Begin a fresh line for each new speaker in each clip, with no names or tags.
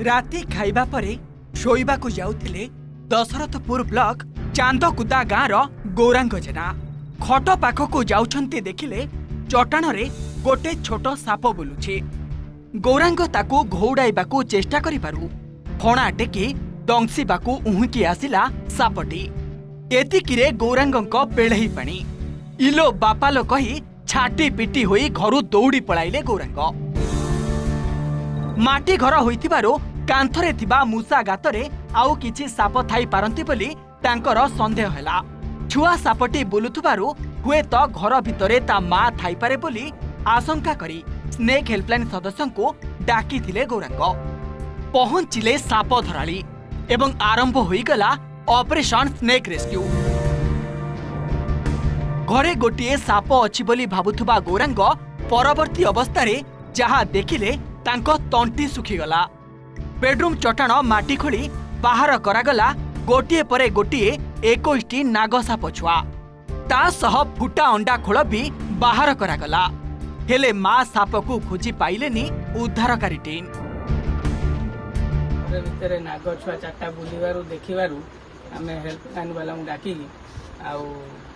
राति खाइबा परे शोइबाकु जाउथिले दशरथपुर ब्लॉक चांदकुदा गाँर गौरांग जेना खट पाखकु जाउछन्ते देखिले चट्टाण रे गोटे छोट साप बुलुछि। गौरांग ताकू घौड़ाइबाकू चेष्टा करिबारु फणा टेकी दंसीबाकू उहुकी आसिला सापटी। एतिकिरे गौरांगक पेढ़ई पानी इलो बापालो कही छाटी पिटी होई घरु दौड़ी पळाइले गौरांग। माटी घर होइथिबारो कांथरे थिबा मूसा गातरे आउ किछि साप थाई पारंती बोली तांकर संदेह हैला। छुआ सापटी बुलुथुबारु हुए तो घर भितरे ता मां थाई पारे बोली आशंका करी स्नेक हेल्पलाइन सदस्यंकु डाकी थिले गौरांग। पहुंचिले साप धराली एवं आरंभ होईगला ऑपरेशन स्नेक रेस्क्यू। घरे गोटिए साप अछि बोली भाबुथुबा गौरांग परवर्ती अवस्था रे जहा देखिले तांको तंटी सुखीगला। बेडरूम चट्टाण माटी खोली बाहर करागला गोटिए परे गोटिए 21टी नागसाप छुआ ता सह फुटा अंडा खोल भी बाहर करागला। हेले मां साप को खोजी पाइलेनी उद्धारकारी टीम।
भितर नाग छुआ चार्टा बुलू देखू आम हेल्पलाइन वाला डाक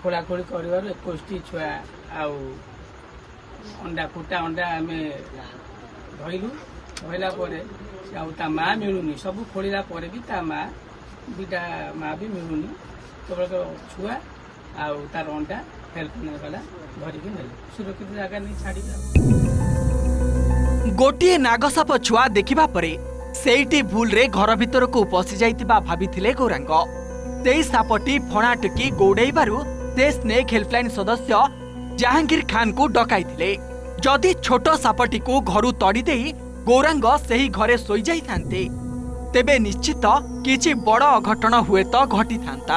खोलाखोली कर 21टी छुआ अंडा फुटा अंडा आम धरलु। धरला माँ मिलूनी सब खोलला भी माँ दुटा माँ भी मिलूनी केवल छुआ तार अंडा हेल्पलाइन वाला धरिकी ने सुरक्षित जगह नहीं छाड़।
गोटिए नागसाप छुआ देखिबा परे सेठी भूल रे घर भितर को पशि जाइतिबा भाबिथिले गौरांग। सेई सापटी फणा टेकी गौड़ाइबारु से स्नेक हेल्पलाइन सदस्य जहांगीर खान को डकाइथिले। जदि छोट सापटी को घरु तड़ी देई गौरांग सेही घरे सोई जाई थांते तेबे निश्चित किछि बड़ अघटन हुए तो घटी थांता।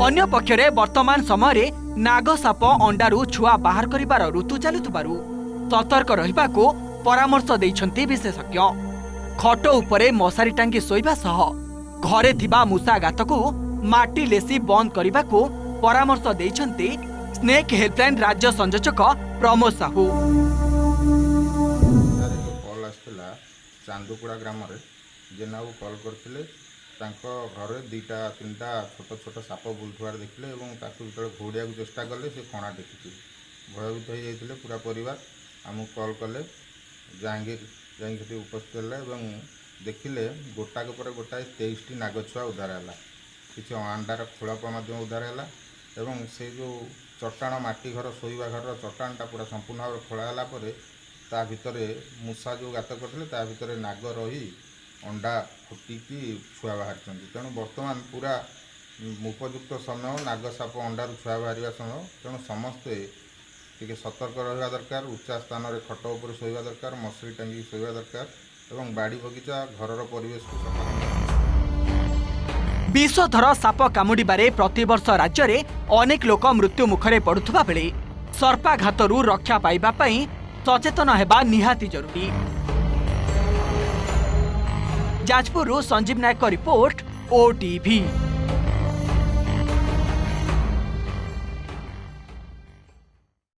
अन्य पक्षरे वर्तमान समय नागसाप अंडारू छुआ बाहर करिबार ऋतु चालुथबारु सतर्क रहिबाको परामर्श दैछन्ति विशेषज्ञ। खट उपरे मशारी टांगी सोइबा सह घरे थिबा मूसा गातको माटी लेसी बंद करिबाको परामर्श दैछन्ति स्नेक हेल्पलाइन राज्य संयोजक प्रमोद साहू।
चांदकुड़ा ग्राम जेना कल करते घरे 2-3टा छोट छोट साप बुलुवार देखिले जो घोड़िया चेष्टा कले से फणा टेकी भयभीत हो जाते पूरा परिवार आमको कल कले जहांगीर जाइए उपस्थित है देखिले गोटाक पर गोटाए 23टी नागछुआ उद्धार है। किसी अंडार खोलप उद्धार है से जो चट्टाण माटी घर शोइबा घर चट्टाणटा पूरा संपूर्ण भाव खोलाला ता भितर मूसा जो गात करते भितर नाग रही अंडा फुटिकी छुआ बाहर। तेणु बर्तमान पूरा उपयुक्त समय नागसाप अंडार छुआ बाहर समय। तेणु समस्ते टिके सतर्क रहा दरकार। उच्चा स्थान में खट उपर शोइबा दरकार, मशारी टांगी शोइबा दरकार एवं बाड़ी बगीचा घरर परिवेश को सफा।
विषधर साप कामुड़े प्रतिवर्ष राज्य में अनेक लोक मृत्यु मुखरे पड़ुवा बेले सर्पाघातरू रक्षा पाइबा पई सचेतन हेबा निहाती जरूरी। जाजपुर संजीव नायक रिपोर्ट, ओटीवी।